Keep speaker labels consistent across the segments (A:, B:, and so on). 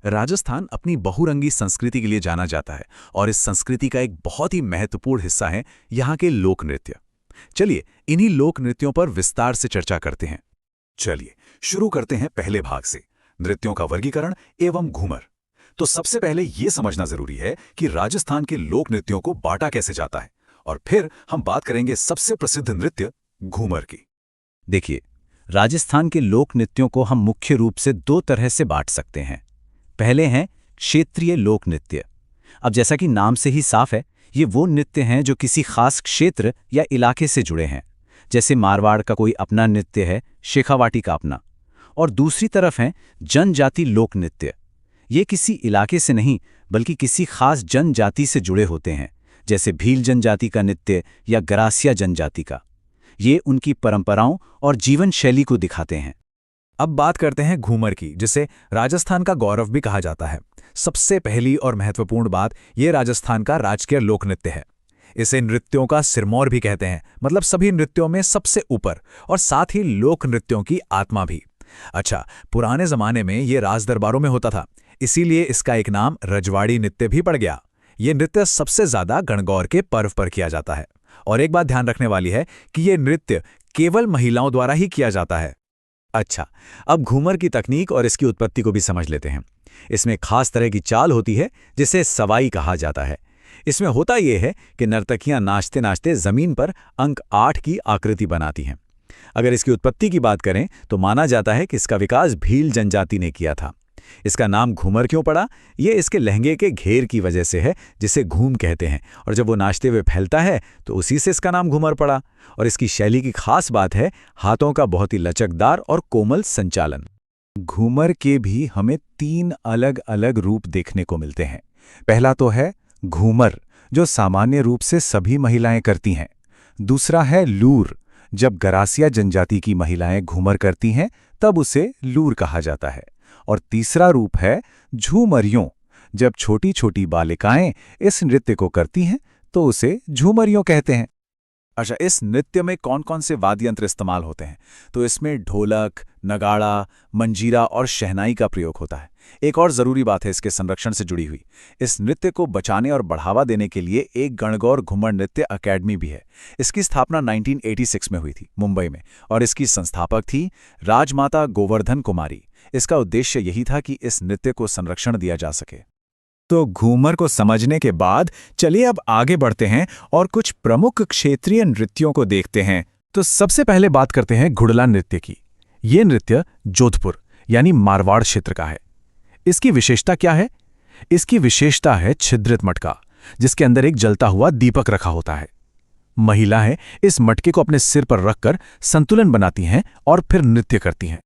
A: राजस्थान अपनी बहुरंगी संस्कृति के लिए जाना जाता है और इस संस्कृति का एक बहुत ही महत्वपूर्ण हिस्सा है यहाँ के लोक नृत्य। चलिए इन्हीं लोक नृत्यों पर विस्तार से चर्चा करते हैं। चलिए शुरू करते हैं पहले भाग से, नृत्यों का वर्गीकरण एवं घूमर। तो सबसे पहले ये समझना जरूरी है कि राजस्थान के लोक नृत्यों को बांटा कैसे जाता है, और फिर हम बात करेंगे सबसे प्रसिद्ध नृत्य घूमर की।
B: देखिए, राजस्थान के लोक नृत्यों को हम मुख्य रूप से दो तरह से बांट सकते हैं। पहले हैं क्षेत्रीय लोक नृत्य। अब जैसा कि नाम से ही साफ है, ये वो नृत्य हैं जो किसी खास क्षेत्र या इलाके से जुड़े हैं। जैसे मारवाड़ का कोई अपना नृत्य है, शेखावाटी का अपना। और दूसरी तरफ हैं जनजाति लोक नृत्य। ये किसी इलाके से नहीं बल्कि किसी खास जनजाति से जुड़े होते हैं, जैसे भील जनजाति का नृत्य या गरासिया जनजाति का। ये उनकी परंपराओं और जीवन शैली को दिखाते हैं।
A: अब बात करते हैं घूमर की, जिसे राजस्थान का गौरव भी कहा जाता है। सबसे पहली और महत्वपूर्ण बात, ये राजस्थान का राजकीय लोक नृत्य है। इसे नृत्यों का सिरमौर भी कहते हैं, मतलब सभी नृत्यों में सबसे ऊपर, और साथ ही लोक नृत्यों की आत्मा भी। अच्छा, पुराने जमाने में ये राज दरबारों में होता था, इसीलिए इसका एक नाम रजवाड़ी नृत्य भी पड़ गया। ये नृत्य सबसे ज्यादा गणगौर के पर्व पर किया जाता है। और एक बात ध्यान रखने वाली है कि ये नृत्य केवल महिलाओं द्वारा ही किया जाता है।
B: अच्छा, अब घूमर की तकनीक और इसकी उत्पत्ति को भी समझ लेते हैं। इसमें खास तरह की चाल होती है जिसे सवाई कहा जाता है। इसमें होता यह है कि नर्तकियां नाचते नाचते जमीन पर अंक 8 की आकृति बनाती हैं। अगर इसकी उत्पत्ति की बात करें तो माना जाता है कि इसका विकास भील जनजाति ने किया था। इसका नाम घूमर क्यों पड़ा? ये इसके लहंगे के घेर की वजह से है, जिसे घूम कहते हैं, और जब वो नाचते हुए फैलता है तो उसी से इसका नाम घूमर पड़ा। और इसकी शैली की खास बात है हाथों का बहुत ही लचकदार और कोमल संचालन। घूमर के भी हमें 3 अलग अलग रूप देखने को मिलते हैं। पहला तो है घूमर, जो सामान्य रूप से सभी महिलाएं करती हैं। दूसरा है लूर, जब गरासिया जनजाति की महिलाएं घूमर करती हैं तब उसे लूर कहा जाता है। और तीसरा रूप है झूमरियों, जब छोटी छोटी बालिकाएं इस नृत्य को करती हैं तो उसे झूमरियों कहते हैं।
A: अच्छा, इस नृत्य में कौन कौन से वाद्य यंत्र इस्तेमाल होते हैं? तो इसमें ढोलक, नगाड़ा, मंजीरा और शहनाई का प्रयोग होता है। एक और जरूरी बात है इसके संरक्षण से जुड़ी हुई। इस नृत्य को बचाने और बढ़ावा देने के लिए एक गणगौर घूमर नृत्य अकेडमी भी है। इसकी स्थापना 1986 में हुई थी मुंबई में, और इसकी संस्थापक थी राजमाता गोवर्धन कुमारी। इसका उद्देश्य यही था कि इस नृत्य को संरक्षण दिया जा सके।
B: तो घूमर को समझने के बाद चलिए अब आगे बढ़ते हैं और कुछ प्रमुख क्षेत्रीय नृत्यों को देखते हैं।
A: तो सबसे पहले बात करते हैं घुड़ला नृत्य की। ये नृत्य जोधपुर यानी मारवाड़ क्षेत्र का है। इसकी विशेषता क्या है? इसकी विशेषता है छिद्रित मटका, जिसके अंदर एक जलता हुआ दीपक रखा होता है। महिलाएं इस मटके को अपने सिर पर रखकर संतुलन बनाती हैं और फिर नृत्य करती हैं।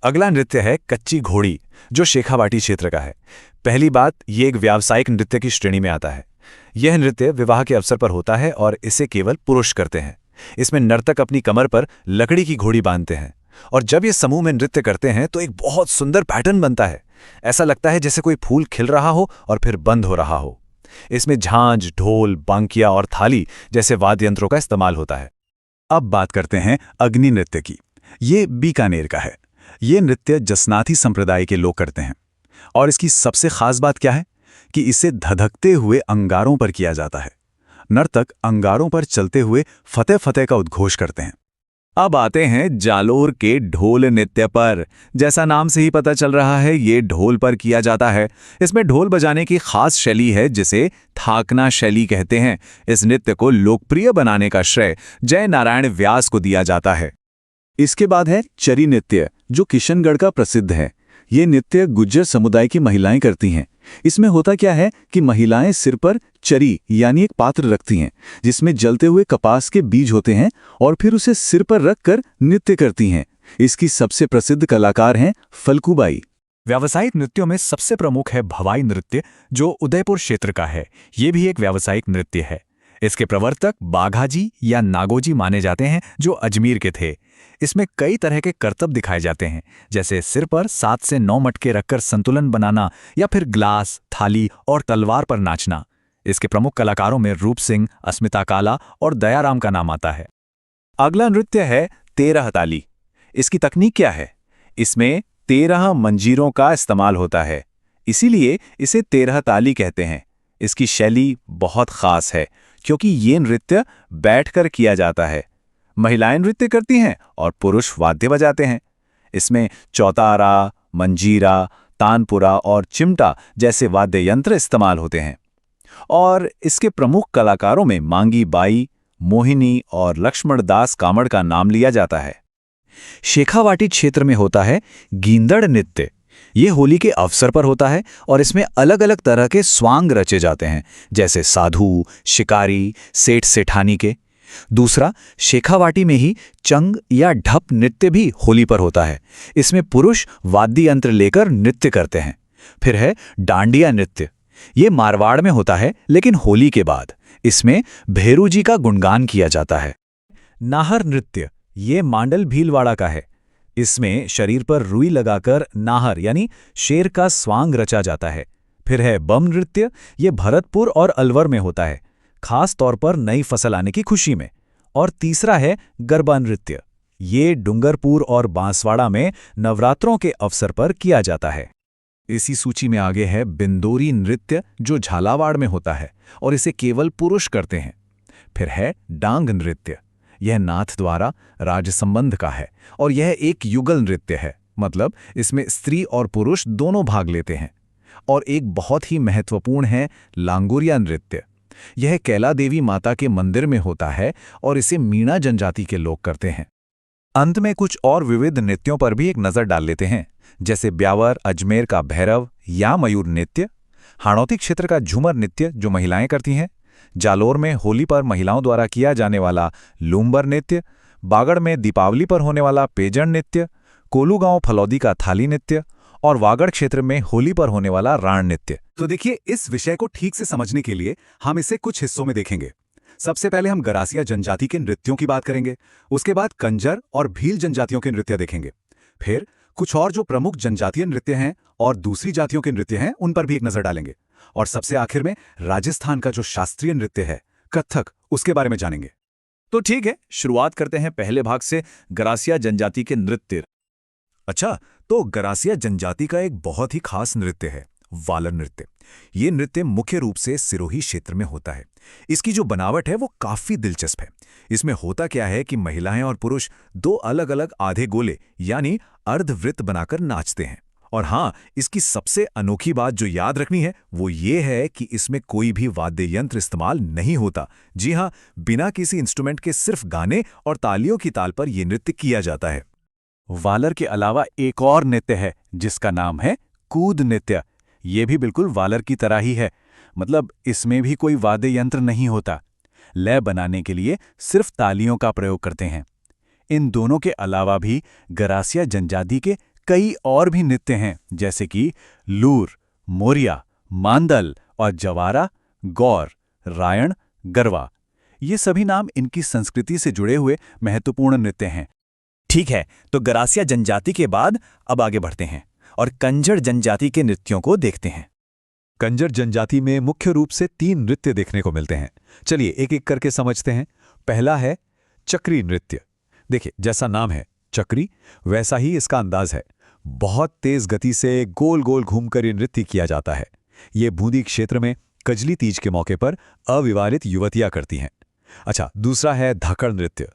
B: अगला नृत्य है कच्ची घोड़ी, जो शेखावाटी क्षेत्र का है। पहली बात, ये एक व्यावसायिक नृत्य की श्रेणी में आता है। यह नृत्य विवाह के अवसर पर होता है और इसे केवल पुरुष करते हैं। इसमें नर्तक अपनी कमर पर लकड़ी की घोड़ी बांधते हैं, और जब ये समूह में नृत्य करते हैं तो एक बहुत सुंदर पैटर्न बनता है। ऐसा लगता है जैसे कोई फूल खिल रहा हो और फिर बंद हो रहा हो। इसमें झांझ, ढोल, बांकिया और थाली जैसे वाद्य यंत्रों का इस्तेमाल होता है। अब बात करते हैं अग्नि नृत्य की। ये बीकानेर का है। ये नृत्य जसनाथी संप्रदाय के लोग करते हैं, और इसकी सबसे खास बात क्या है कि इसे धधकते हुए अंगारों पर किया जाता है। नर्तक अंगारों पर चलते हुए फतेह फतेह का उद्घोष करते हैं। अब आते हैं जालोर के ढोल नृत्य पर। जैसा नाम से ही पता चल रहा है, ये ढोल पर किया जाता है। इसमें ढोल बजाने की खास शैली है जिसे थाकना शैली कहते हैं। इस नृत्य को लोकप्रिय बनाने का श्रेय जय नारायण व्यास को दिया जाता है। इसके बाद है चरी नृत्य, जो किशनगढ़ का प्रसिद्ध है। ये नृत्य गुज्जर समुदाय की महिलाएं करती हैं। इसमें होता क्या है कि महिलाएं सिर पर चरी यानी एक पात्र रखती हैं, जिसमें जलते हुए कपास के बीज होते हैं, और फिर उसे सिर पर रखकर नृत्य करती हैं। इसकी सबसे प्रसिद्ध कलाकार हैं फल्कुबाई।
A: व्यावसायिक नृत्यों में सबसे प्रमुख है भवाई नृत्य, जो उदयपुर क्षेत्र का है। ये भी एक व्यावसायिक नृत्य है। इसके प्रवर्तक बाघाजी या नागोजी माने जाते हैं, जो अजमेर के थे। इसमें कई तरह के करतब दिखाए जाते हैं, जैसे सिर पर 7 से 9 मटके रखकर संतुलन बनाना, या फिर ग्लास, थाली और तलवार पर नाचना। इसके प्रमुख कलाकारों में रूप सिंह, अस्मिता काला और दयाराम का नाम आता है।
B: अगला नृत्य है 13 ताली। इसकी तकनीक क्या है? इसमें 13 मंजीरों का इस्तेमाल होता है। इसीलिए इसे 13 ताली कहते हैं। इसकी शैली बहुत खास है क्योंकि ये नृत्य बैठकर किया जाता है। महिलाएं नृत्य करती हैं और पुरुष वाद्य बजाते हैं। इसमें चौतारा, मंजीरा, तानपुरा और चिमटा जैसे वाद्य यंत्र इस्तेमाल होते हैं। और इसके प्रमुख कलाकारों में मांगी बाई, मोहिनी और लक्ष्मण दास कामड़ का नाम लिया जाता है। शेखावाटी क्षेत्र में होता है गींदड़ नृत्य। ये होली के अवसर पर होता है और इसमें अलग अलग तरह के स्वांग रचे जाते हैं, जैसे साधु, शिकारी, सेठ सेठानी के। दूसरा, शेखावाटी में ही चंग या ढप नृत्य भी होली पर होता है। इसमें पुरुष वाद्य यंत्र लेकर नृत्य करते हैं। फिर है डांडिया नृत्य। ये मारवाड़ में होता है, लेकिन होली के बाद। इसमें भेरू जी का गुणगान किया जाता है।
A: नाहर नृत्य, ये मांडल भीलवाड़ा का है। इसमें शरीर पर रुई लगाकर नाहर यानी शेर का स्वांग रचा जाता है। फिर है बम नृत्य, ये भरतपुर और अलवर में होता है, खास तौर पर नई फसल आने की खुशी में। और तीसरा है गरबा नृत्य। ये डूंगरपुर और बांसवाड़ा में नवरात्रों के अवसर पर किया जाता है। इसी सूची में आगे है बिंदोरी नृत्य, जो झालावाड़ में होता है और इसे केवल पुरुष करते हैं। फिर है डांग नृत्य। यह नाथ द्वारा राजसंबंध का है और यह एक युगल नृत्य है, मतलब इसमें स्त्री और पुरुष दोनों भाग लेते हैं। और एक बहुत ही महत्वपूर्ण है लांगुरिया नृत्य। यह कैला देवी माता के मंदिर में होता है और इसे मीणा जनजाति के लोग करते हैं। अंत में कुछ और विविध नृत्यों पर भी एक नज़र डाल लेते हैं, जैसे ब्यावर अजमेर का भैरव या मयूर नृत्य, हाड़ौती क्षेत्र का झूमर नृत्य जो महिलाएं करती हैं, जालोर में होली पर महिलाओं द्वारा किया जाने वाला लूम्बर नृत्य, बागड़ में दीपावली पर होने वाला पेजण नृत्य, कोलूगांव फलौदी का थाली नृत्य और वागड़ क्षेत्र में होली पर होने वाला राण नृत्य।
C: तो देखिए, इस विषय को ठीक से समझने के लिए हम इसे कुछ हिस्सों में देखेंगे। सबसे पहले हम गरासिया जनजाति के नृत्यों की बात करेंगे, उसके बाद कंजर और भील जनजातियों के नृत्य देखेंगे, फिर कुछ और जो प्रमुख जनजातीय नृत्य हैं और दूसरी जातियों के नृत्य हैं उन पर भी एक नजर डालेंगे, और सबसे आखिर में राजस्थान का जो शास्त्रीय नृत्य है कथक, उसके बारे में जानेंगे।
A: तो ठीक है, शुरुआत करते हैं पहले भाग से, गरासिया जनजाति के नृत्य। अच्छा, तो गरासिया जनजाति का एक बहुत ही खास नृत्य है वालर नृत्य। ये नृत्य मुख्य रूप से सिरोही क्षेत्र में होता है। इसकी जो बनावट है वो काफी दिलचस्प है। इसमें होता क्या है कि महिलाएं और पुरुष दो अलग अलग आधे गोले यानी अर्धवृत्त बनाकर नाचते हैं। और हाँ, इसकी सबसे अनोखी बात जो याद रखनी है वो ये है कि इसमें कोई भी वाद्य यंत्र इस्तेमाल नहीं होता। जी हाँ, बिना किसी इंस्ट्रूमेंट के सिर्फ गाने और तालियों की ताल पर यह नृत्य किया जाता है। वालर के अलावा एक और नृत्य है जिसका नाम है कूद नृत्य। ये भी बिल्कुल वालर की तरह ही है, मतलब इसमें भी कोई वाद्य यंत्र नहीं होता। लय बनाने के लिए सिर्फ तालियों का प्रयोग करते हैं। इन दोनों के अलावा भी गरासिया जनजाति के कई और भी नृत्य हैं, जैसे कि लूर, मोरिया, मांदल और जवारा, गौर, रायण, गरवा। ये सभी नाम इनकी संस्कृति से जुड़े हुए महत्वपूर्ण नृत्य हैं। ठीक है, तो गरासिया जनजाति के बाद अब आगे बढ़ते हैं और कंजर जनजाति के नृत्यों को देखते हैं।
C: कंजर जनजाति में मुख्य रूप से 3 नृत्य देखने को मिलते हैं। चलिए एक एक करके समझते हैं। पहला है चक्री नृत्य। देखिए, जैसा नाम है चक्री, वैसा ही इसका अंदाज है। बहुत तेज गति से गोल गोल घूमकर ये नृत्य किया जाता है। ये बूंदी क्षेत्र में कजली तीज के मौके पर अविवाहित युवतियां करती हैं। अच्छा, दूसरा है धाकड़ नृत्य।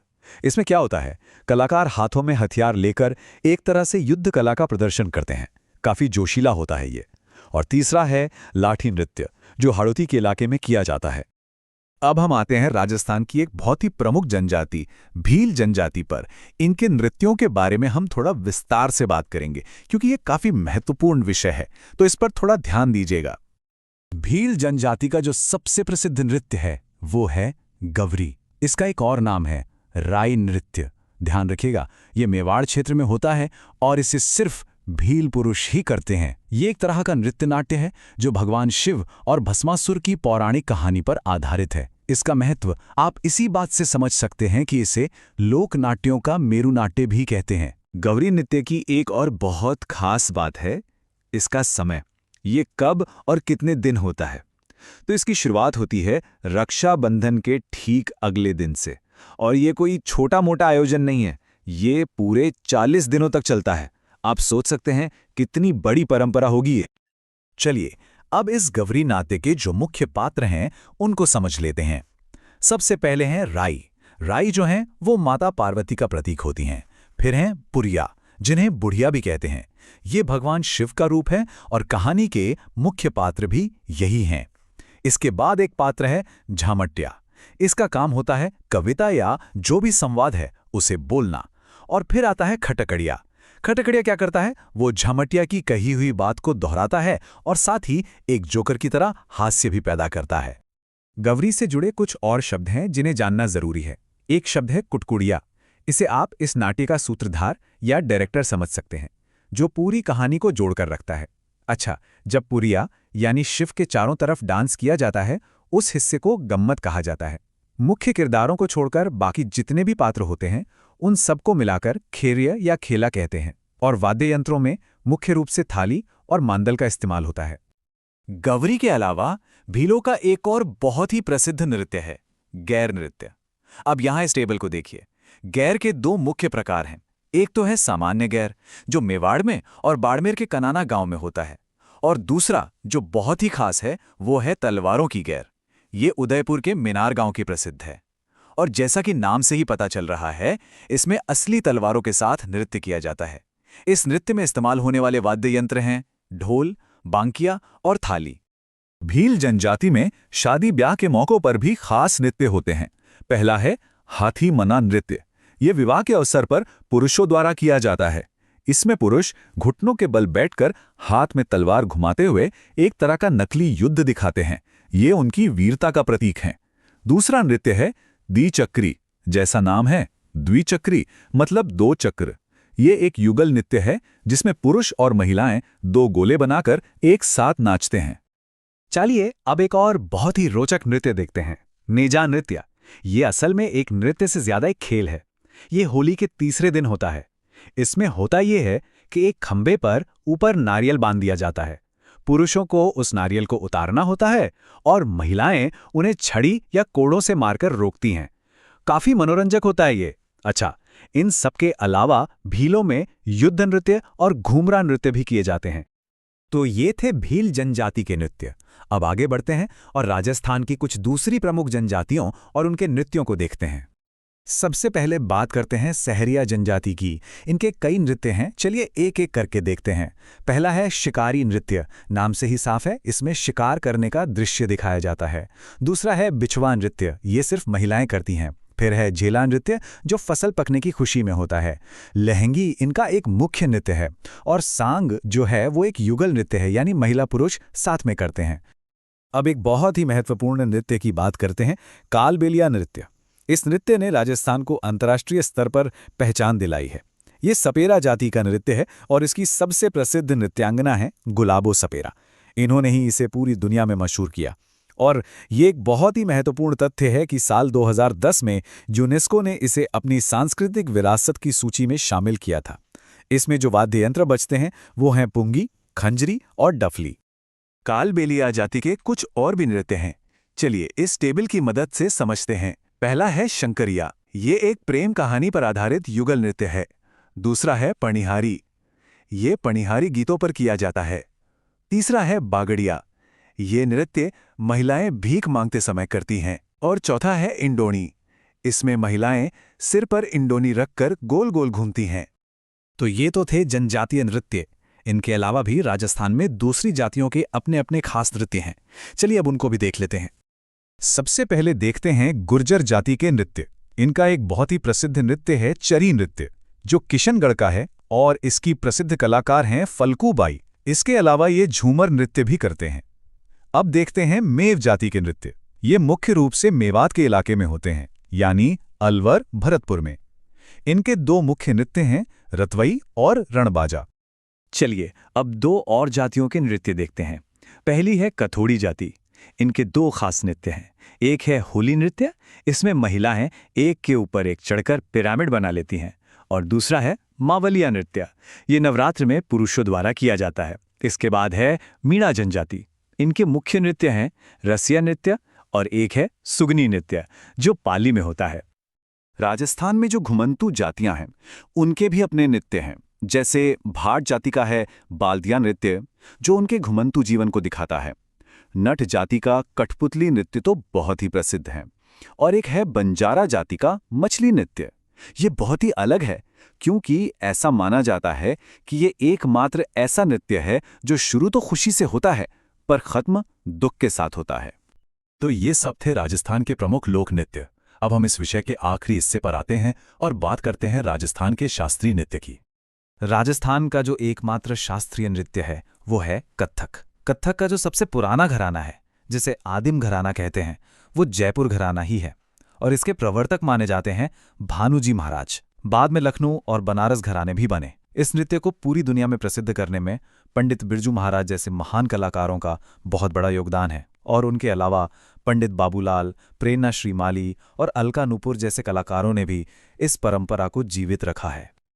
C: इसमें क्या होता है, कलाकार हाथों में हथियार लेकर एक तरह से युद्ध कला का प्रदर्शन करते हैं। काफी जोशीला होता है ये। और तीसरा है लाठी नृत्य, जो हाड़ौती के इलाके में किया जाता है।
A: अब हम आते हैं राजस्थान की एक बहुत ही प्रमुख जनजाति भील जनजाति पर। इनके नृत्यों के बारे में हम थोड़ा विस्तार से बात करेंगे क्योंकि ये काफी महत्वपूर्ण विषय है, तो इस पर थोड़ा ध्यान दीजिएगा। भील जनजाति का जो सबसे प्रसिद्ध नृत्य है वो है गवरी। इसका एक और नाम है राई नृत्य। ध्यान रखिएगा, ये मेवाड़ क्षेत्र में होता है और इसे सिर्फ भील पुरुष ही करते हैं। ये एक तरह का नृत्य नाट्य है जो भगवान शिव और भस्मासुर की पौराणिक कहानी पर आधारित है। इसका महत्व आप इसी बात से समझ सकते हैं कि इसे लोक नाट्यों का मेरु नाट्य भी कहते हैं। गौरी नृत्य की एक और बहुत खास बात है इसका समय। ये कब और कितने दिन होता है, तो इसकी शुरुआत होती है रक्षाबंधन के ठीक अगले दिन से। और ये कोई छोटा मोटा आयोजन नहीं है, ये पूरे 40 दिनों तक चलता है। आप सोच सकते हैं कितनी बड़ी परंपरा होगी ये। चलिए अब इस गौरी नाट्य के जो मुख्य पात्र हैं उनको समझ लेते हैं। सबसे पहले हैं राई। राई जो हैं वो माता पार्वती का प्रतीक होती हैं। फिर हैं पुरिया, जिन्हें बुढ़िया भी कहते हैं। ये भगवान शिव का रूप है और कहानी के मुख्य पात्र भी यही हैं। इसके बाद एक पात्र है झामटिया। इसका काम होता है कविता या जो भी संवाद है उसे बोलना। और फिर आता है खटकड़िया। खटकड़िया क्या करता है, वो झामटिया की कही हुई बात को दोहराता है और साथ ही एक जोकर की तरह हास्य भी पैदा करता है। गौरी से जुड़े कुछ और शब्द हैं जिन्हें जानना जरूरी है। एक शब्द है कुटकुड़िया। इसे आप इस नाट्य का सूत्रधार या डायरेक्टर समझ सकते हैं, जो पूरी कहानी को जोड़कर रखता है। अच्छा, जब पुरिया यानी शिव के चारों तरफ डांस किया जाता है, उस हिस्से को गम्मत कहा जाता है। मुख्य किरदारों को छोड़कर बाकी जितने भी पात्र होते हैं उन सबको मिलाकर खेरिया या खेला कहते हैं। और वाद्य यंत्रों में मुख्य रूप से थाली और मांदल का इस्तेमाल होता है।
B: गौरी के अलावा भीलों का एक और बहुत ही प्रसिद्ध नृत्य है गैर नृत्य। अब यहां इस टेबल को देखिए। गैर के दो मुख्य प्रकार हैं। एक तो है सामान्य गैर, जो मेवाड़ में और बाड़मेर के कनाना गांव में होता है, और दूसरा जो बहुत ही खास है वो है तलवारों की गैर। ये उदयपुर के मिनार गांव की प्रसिद्ध है। और जैसा कि नाम से ही पता चल रहा है, इसमें असली तलवारों के साथ नृत्य किया जाता है। इस नृत्य में इस्तेमाल होने वाले वाद्य यंत्र हैं ढोल, बांकिया और थाली।
A: भील जनजाति में शादी ब्याह के मौकों पर भी खास नृत्य होते हैं। पहला है हाथी मना नृत्य। ये विवाह के अवसर पर पुरुषों द्वारा किया जाता है। इसमें पुरुष घुटनों के बल बैठकर हाथ में तलवार घुमाते हुए एक तरह का नकली युद्ध दिखाते हैं। ये उनकी वीरता का प्रतीक है। दूसरा नृत्य है द्विचक्री। जैसा नाम है, द्विचक्री मतलब दो चक्र। ये एक युगल नृत्य है जिसमें पुरुष और महिलाएं दो गोले बनाकर एक साथ नाचते हैं।
C: चलिए अब एक और बहुत ही रोचक नृत्य देखते हैं, नेजा नृत्य। ये असल में एक नृत्य से ज्यादा एक खेल है। ये होली के तीसरे दिन होता है। इसमें होता ये है कि एक खंबे पर ऊपर नारियल बांध दिया जाता है। पुरुषों को उस नारियल को उतारना होता है और महिलाएं उन्हें छड़ी या कोड़ों से मारकर रोकती हैं। काफी मनोरंजक होता है ये। अच्छा, इन सब के अलावा भीलों में युद्ध नृत्य और घूमरा नृत्य भी किए जाते हैं।
A: तो ये थे भील जनजाति के नृत्य। अब आगे बढ़ते हैं और राजस्थान की कुछ दूसरी प्रमुख जनजातियों और उनके नृत्यों को देखते हैं। सबसे पहले बात करते हैं सहरिया जनजाति की। इनके कई नृत्य हैं, चलिए एक एक करके देखते हैं। पहला है शिकारी नृत्य। नाम से ही साफ है, इसमें शिकार करने का दृश्य दिखाया जाता है। दूसरा है बिछवा नृत्य। ये सिर्फ महिलाएं करती हैं। फिर है झेला नृत्य, जो फसल पकने की खुशी में होता है। लहंगी इनका एक मुख्य नृत्य है। और सांग जो है वो एक युगल नृत्य है, यानी महिला पुरुष साथ में करते हैं। अब एक बहुत ही महत्वपूर्ण नृत्य की बात करते हैं, कालबेलिया नृत्य। इस नृत्य ने राजस्थान को अंतर्राष्ट्रीय स्तर पर पहचान दिलाई है। ये सपेरा जाति का नृत्य है और इसकी सबसे प्रसिद्ध नृत्यांगना है गुलाबो सपेरा। इन्होंने ही इसे पूरी दुनिया में मशहूर किया। और ये एक बहुत ही महत्वपूर्ण तथ्य है कि साल 2010 में यूनेस्को ने इसे अपनी सांस्कृतिक विरासत की सूची में शामिल किया था। इसमें जो वाद्य यंत्र बजते हैं वो हैं पुंगी, खंजरी और डफली।
B: कालबेलिया जाति के कुछ और भी नृत्य हैं। चलिए इस टेबल की मदद से समझते हैं। पहला है शंकरिया। ये एक प्रेम कहानी पर आधारित युगल नृत्य है। दूसरा है पणिहारी। ये पणिहारी गीतों पर किया जाता है। तीसरा है बागड़िया। ये नृत्य महिलाएं भीख मांगते समय करती हैं। और चौथा है इंडोनी। इसमें महिलाएं सिर पर इंडोनी रखकर गोल गोल घूमती हैं।
A: तो ये तो थे जनजातीय नृत्य। इनके अलावा भी राजस्थान में दूसरी जातियों के अपने अपने खास नृत्य हैं। चलिए अब उनको भी देख लेते हैं। सबसे पहले देखते हैं गुर्जर जाति के नृत्य। इनका एक बहुत ही प्रसिद्ध नृत्य है चरी नृत्य, जो किशनगढ़ का है और इसकी प्रसिद्ध कलाकार हैं फल्कू बाई। इसके अलावा ये झूमर नृत्य भी करते हैं। अब देखते हैं मेव जाति के नृत्य। ये मुख्य रूप से मेवात के इलाके में होते हैं, यानी अलवर, भरतपुर में। इनके दो मुख्य नृत्य हैं रतवई और रणबाजा।
B: चलिए अब दो और जातियों के नृत्य देखते हैं। पहली है कथोड़ी जाति। इनके दो खास नृत्य हैं। एक है होली नृत्य। इसमें महिलाएं एक के ऊपर एक चढ़कर पिरामिड बना लेती हैं। और दूसरा है मावलिया नृत्य। ये नवरात्र में पुरुषों द्वारा किया जाता है। इसके बाद है मीणा जनजाति। इनके मुख्य नृत्य हैं रसिया नृत्य और एक है सुगनी नृत्य, जो पाली में होता है। राजस्थान में जो घुमंतू जातियां हैं उनके भी अपने नृत्य हैं। जैसे भाट जाति का है बाल्दिया नृत्य, जो उनके घुमंतु जीवन को दिखाता है। नट जाति का कठपुतली नृत्य तो बहुत ही प्रसिद्ध है। और एक है बंजारा जाति का मछली नृत्य। ये बहुत ही अलग है, क्योंकि ऐसा माना जाता है कि ये एकमात्र ऐसा नृत्य है जो शुरू तो खुशी से होता है पर खत्म दुख के साथ होता है।
C: तो ये सब थे राजस्थान के प्रमुख लोक नृत्य। अब हम इस विषय के आखिरी हिस्से पर आते हैं और बात करते हैं राजस्थान के शास्त्रीय नृत्य की।
A: राजस्थान का जो एकमात्र शास्त्रीय नृत्य है वो है कत्थक। कत्थक का जो सबसे पुराना घराना है, जिसे आदिम घराना कहते हैं, वो जयपुर घराना ही है और इसके प्रवर्तक माने जाते हैं भानुजी महाराज। बाद में लखनऊ और बनारस घराने भी बने। इस नृत्य को पूरी दुनिया में प्रसिद्ध करने में पंडित बिरजू महाराज जैसे महान कलाकारों का बहुत बड़ा योगदान है और उनके अलावा पंडित बाबूलाल, प्रेरणा श्रीमाली और अलका नूपुर जैसे कलाकारों ने भी इस परंपरा को जीवित रखा है।